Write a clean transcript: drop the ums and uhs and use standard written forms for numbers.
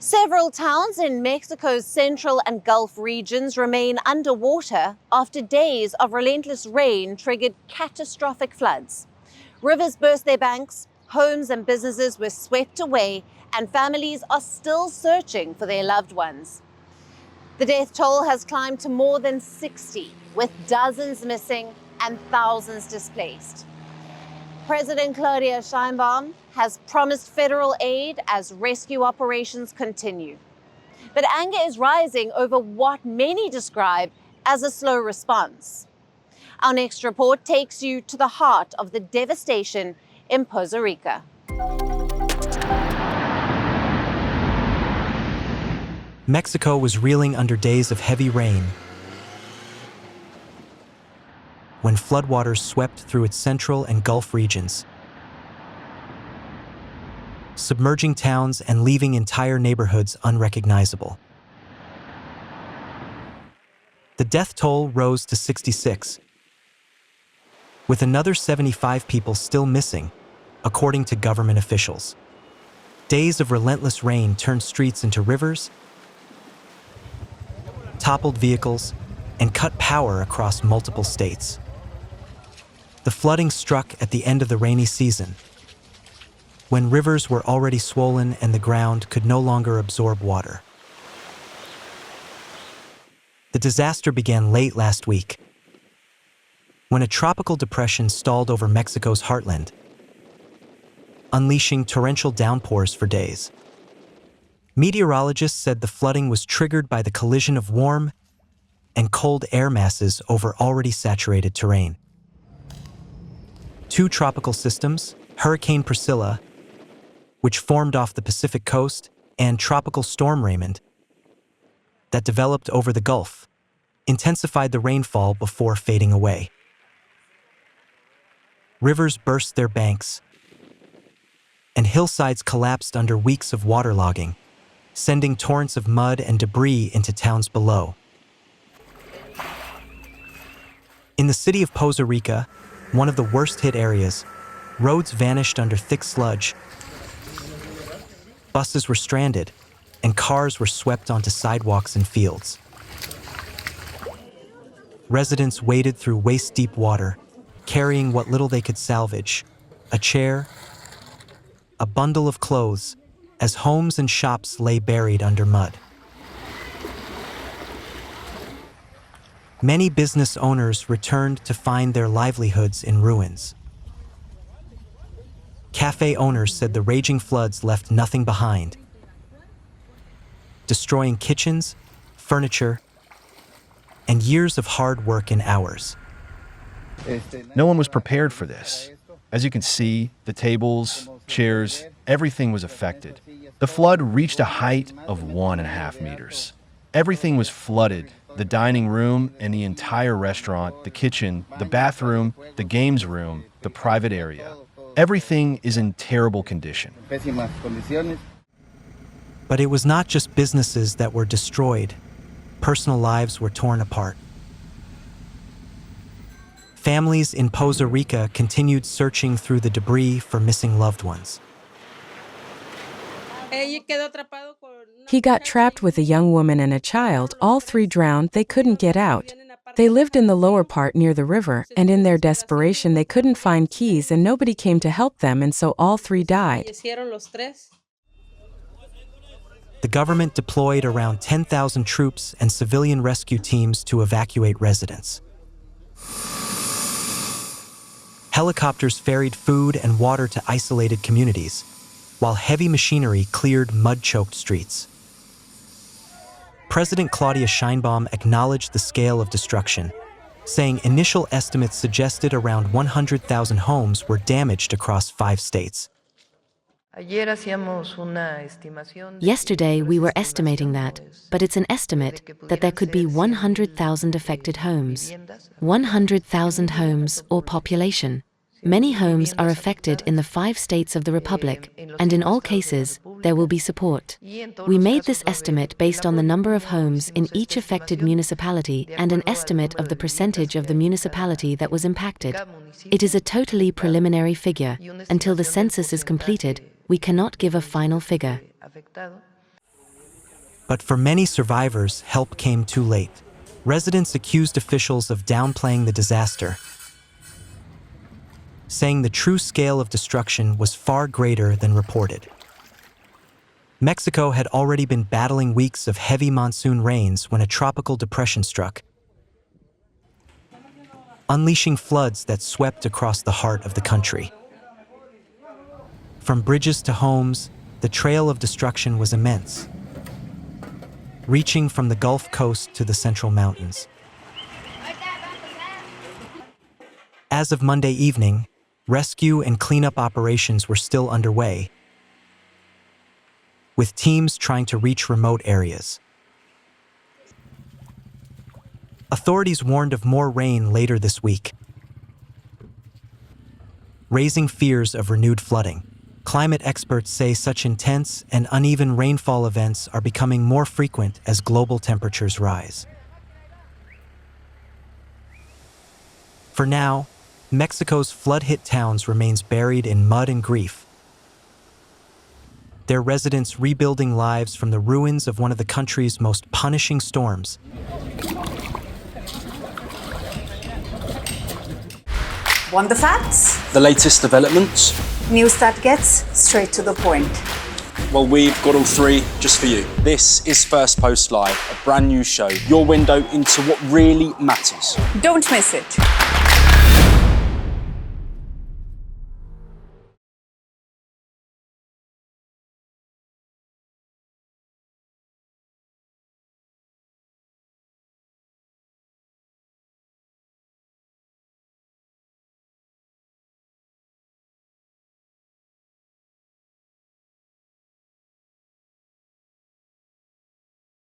Several towns in Mexico's central and Gulf regions remain underwater after days of relentless rain triggered catastrophic floods. Rivers burst their banks, homes and businesses were swept away, and families are still searching for their loved ones. The death toll has climbed to more than 60, with dozens missing and thousands displaced. President Claudia Sheinbaum has promised federal aid as rescue operations continue. But anger is rising over what many describe as a slow response. Our next report takes you to the heart of the devastation in Poza Rica. Mexico was reeling under days of heavy rain when floodwaters swept through its central and Gulf regions, submerging towns and leaving entire neighborhoods unrecognizable. The death toll rose to 66, with another 75 people still missing, according to government officials. Days of relentless rain turned streets into rivers, toppled vehicles, and cut power across multiple states. The flooding struck at the end of the rainy season, when rivers were already swollen and the ground could no longer absorb water. The disaster began late last week, when a tropical depression stalled over Mexico's heartland, unleashing torrential downpours for days. Meteorologists said the flooding was triggered by the collision of warm and cold air masses over already saturated terrain. Two tropical systems, Hurricane Priscilla, which formed off the Pacific coast, and Tropical Storm Raymond, that developed over the Gulf, intensified the rainfall before fading away. Rivers burst their banks, and hillsides collapsed under weeks of waterlogging, sending torrents of mud and debris into towns below. In the city of Poza Rica, one of the worst-hit areas, roads vanished under thick sludge, buses were stranded, and cars were swept onto sidewalks and fields. Residents waded through waist-deep water, carrying what little they could salvage, a chair, a bundle of clothes, as homes and shops lay buried under mud. Many business owners returned to find their livelihoods in ruins. Cafe owners said the raging floods left nothing behind, destroying kitchens, furniture, and years of hard work and hours. No one was prepared for this. As you can see, the tables, chairs, everything was affected. The flood reached a height of 1.5 meters. Everything was flooded. The dining room and the entire restaurant, the kitchen, the bathroom, the games room, the private area. Everything is in terrible condition. But it was not just businesses that were destroyed. Personal lives were torn apart. Families in Poza Rica continued searching through the debris for missing loved ones. He got trapped with a young woman and a child. All three drowned. They couldn't get out. They lived in the lower part near the river, and in their desperation they couldn't find keys and nobody came to help them, and so all three died. The government deployed around 10,000 troops and civilian rescue teams to evacuate residents. Helicopters ferried food and water to isolated communities, while heavy machinery cleared mud-choked streets. President Claudia Sheinbaum acknowledged the scale of destruction, saying initial estimates suggested around 100,000 homes were damaged across 5 states. Yesterday, we were estimating that, but it's an estimate that there could be 100,000 affected homes. 100,000 homes or population. Many homes are affected in the 5 states of the Republic, and in all cases, there will be support. We made this estimate based on the number of homes in each affected municipality and an estimate of the percentage of the municipality that was impacted. It is a totally preliminary figure. Until the census is completed, we cannot give a final figure. But for many survivors, help came too late. Residents accused officials of downplaying the disaster, saying the true scale of destruction was far greater than reported. Mexico had already been battling weeks of heavy monsoon rains when a tropical depression struck, unleashing floods that swept across the heart of the country. From bridges to homes, the trail of destruction was immense, reaching from the Gulf Coast to the Central Mountains. As of Monday evening, rescue and cleanup operations were still underway, with teams trying to reach remote areas. Authorities warned of more rain later this week, raising fears of renewed flooding. Climate experts say such intense and uneven rainfall events are becoming more frequent as global temperatures rise. For now, Mexico's flood-hit towns remains buried in mud and grief, their residents rebuilding lives from the ruins of one of the country's most punishing storms. Want the facts? The latest developments? News that gets straight to the point. Well, we've got all three just for you. This is Firstpost Live, a brand new show, your window into what really matters. Don't miss it.